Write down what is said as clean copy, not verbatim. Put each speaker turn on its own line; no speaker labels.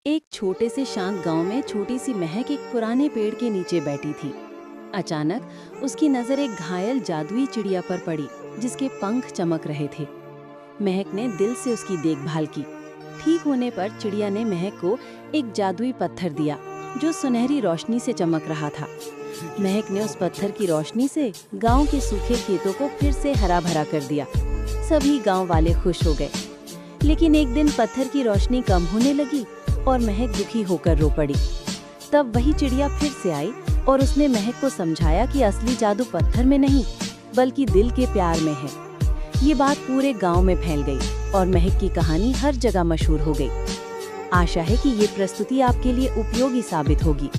एक छोटे से शांत गांव में छोटी सी महक एक पुराने पेड़ के नीचे बैठी थी। अचानक उसकी नजर एक घायल जादुई चिड़िया पर पड़ी जिसके पंख चमक रहे थे। महक ने दिल से उसकी देखभाल की। ठीक होने पर चिड़िया ने महक को एक जादुई पत्थर दिया जो सुनहरी रोशनी से चमक रहा था। महक ने उस पत्थर की रोशनी से गांव के सूखे खेतों को फिर से हरा भरा कर दिया। सभी गांव वाले खुश हो गए। लेकिन एक दिन पत्थर की रोशनी कम होने लगी और महक दुखी होकर रो पड़ी। तब वही चिड़िया फिर से आई और उसने महक को समझाया कि असली जादू पत्थर में नहीं बल्कि दिल के प्यार में है। ये बात पूरे गांव में फैल गई और महक की कहानी हर जगह मशहूर हो गई। आशा है कि ये प्रस्तुति आपके लिए उपयोगी साबित होगी।